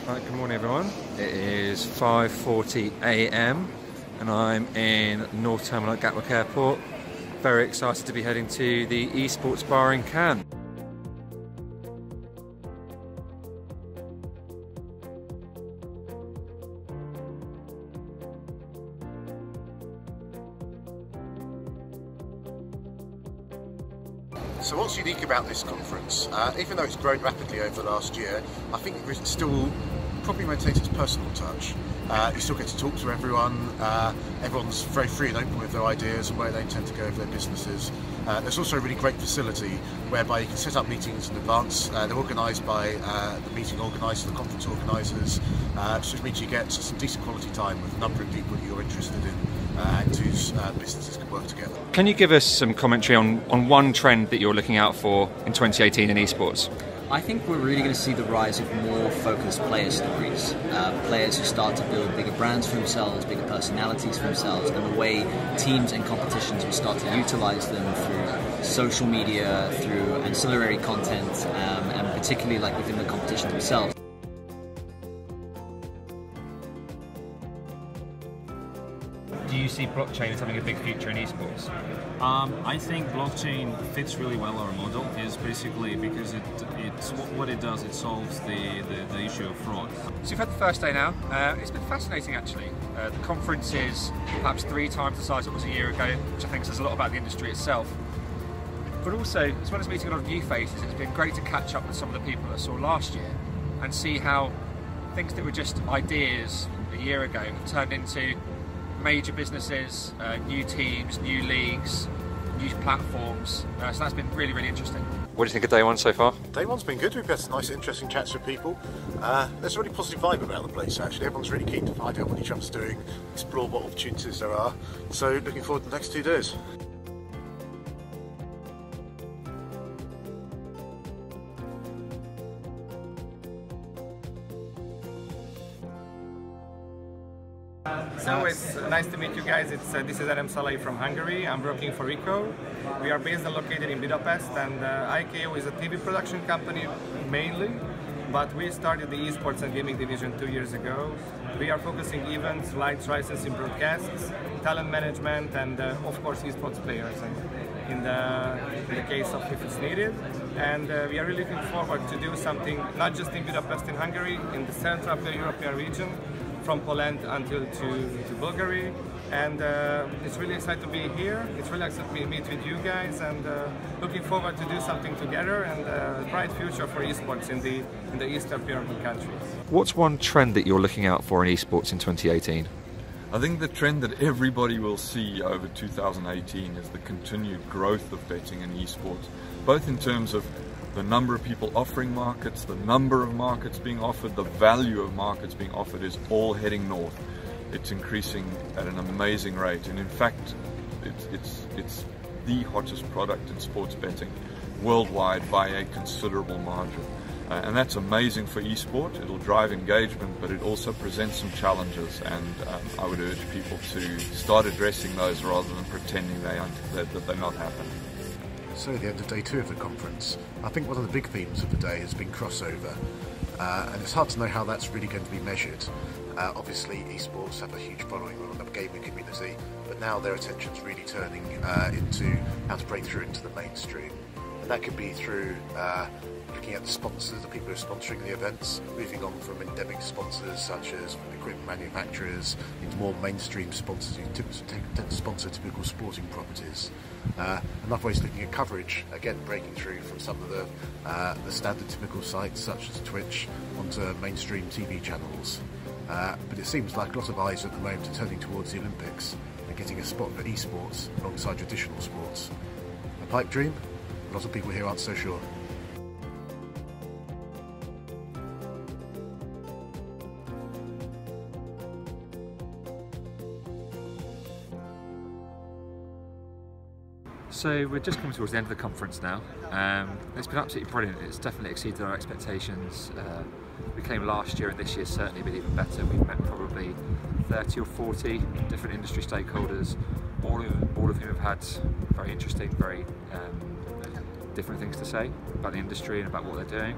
Right, good morning everyone. It is 5:40 AM and I'm in North Terminal at Gatwick Airport. Very excited to be heading to the Esports bar in Cannes. So what's unique about this conference, even though it's grown rapidly over the last year, I think it still probably maintains its personal touch. You still get to talk to everyone, everyone's very free and open with their ideas and where they intend to go with their businesses. There's also a really great facility whereby you can set up meetings in advance. They're organised by the meeting organisers, the conference organisers, which means you get some decent quality time with a number of people that you're interested in and whose businesses can work together. Can you give us some commentary on one trend that you're looking out for in 2018 in esports? I think we're really going to see the rise of more focused player stories. Players who start to build bigger brands for themselves, bigger personalities for themselves, and the way teams and competitions will start to utilise them through social media, through ancillary content, and particularly like within the competition themselves. Do you see blockchain as having a big future in esports? I think blockchain fits really well our model, is basically because what it does, it solves the issue of fraud. So you've had the first day now. It's been fascinating actually. The conference is perhaps 3 times the size it was a year ago, which I think says a lot about the industry itself. But also, as well as meeting a lot of new faces, it's been great to catch up with some of the people that I saw last year and see how things that were just ideas a year ago have turned into major businesses, new teams, new leagues, new platforms. So that's been really, really interesting. What do you think of day one so far? Day one's been good. We've had some nice, interesting chats with people. There's a really positive vibe about the place actually. Everyone's really keen to find out what each other's doing, explore what opportunities there are. So looking forward to the next 2 days. So it's nice to meet you guys. This is Adam Salai from Hungary. I'm working for ICO. We are based and located in Budapest, and ICO is a TV production company mainly, but we started the esports and gaming division 2 years ago. We are focusing events, rights licensing, broadcasts, talent management, and of course esports players in the case of if it's needed. And we are really looking forward to do something not just in Budapest in Hungary, in the center of the European region, from Poland until to Bulgaria, and it's really exciting to be here. It's really exciting to meet with you guys, and looking forward to do something together and a bright future for esports in the Eastern European countries. What's one trend that you're looking out for in esports in 2018? I think the trend that everybody will see over 2018 is the continued growth of betting in esports, both in terms of the number of people offering markets, the number of markets being offered, the value of markets being offered is all heading north. It's increasing at an amazing rate, and in fact it's the hottest product in sports betting worldwide by a considerable margin. And that's amazing for esport. It'll drive engagement, but it also presents some challenges, and I would urge people to start addressing those rather than pretending that they're not happening. So the end of day 2 of the conference. I think one of the big themes of the day has been crossover, and it's hard to know how that's really going to be measured. Obviously esports have a huge following on the gaming community, but now their attention's really turning into how to break through into the mainstream, and that could be through looking at the sponsors, the people who are sponsoring the events, moving on from endemic sponsors such as equipment manufacturers into more mainstream sponsors who tend to sponsor typical sporting properties. Another way is looking at coverage, again breaking through from some of the standard typical sites such as Twitch onto mainstream TV channels. But it seems like a lot of eyes at the moment are turning towards the Olympics and getting a spot for esports alongside traditional sports. A pipe dream? A lot of people here aren't so sure. So we're just coming towards the end of the conference now. It's been absolutely brilliant. It's definitely exceeded our expectations. We came last year and this year certainly been even better. We've met probably 30 or 40 different industry stakeholders, all of whom have had very interesting, very different things to say about the industry and about what they're doing.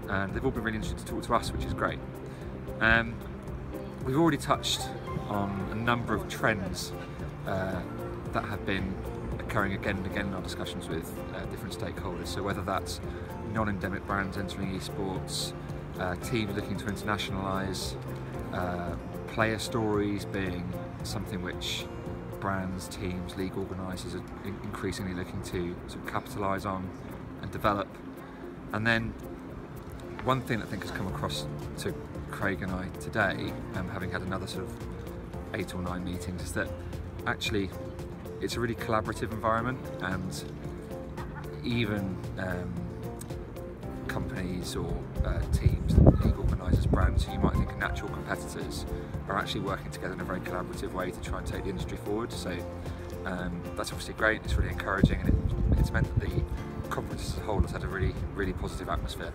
And they've all been really interested to talk to us, which is great. We've already touched on a number of trends that have been occurring again and again in our discussions with different stakeholders. So whether that's non-endemic brands entering esports, teams looking to internationalise, player stories being something which brands, teams, league organisers are increasingly looking to sort of capitalise on and develop. And then one thing that I think has come across to Craig and I today, having had another sort of 8 or 9 meetings, is that actually it's a really collaborative environment, and even companies or teams, league organisers, brands who you might think are natural competitors are actually working together in a very collaborative way to try and take the industry forward. So that's obviously great, it's really encouraging, and it's meant that the conference as a whole has had a really, really positive atmosphere.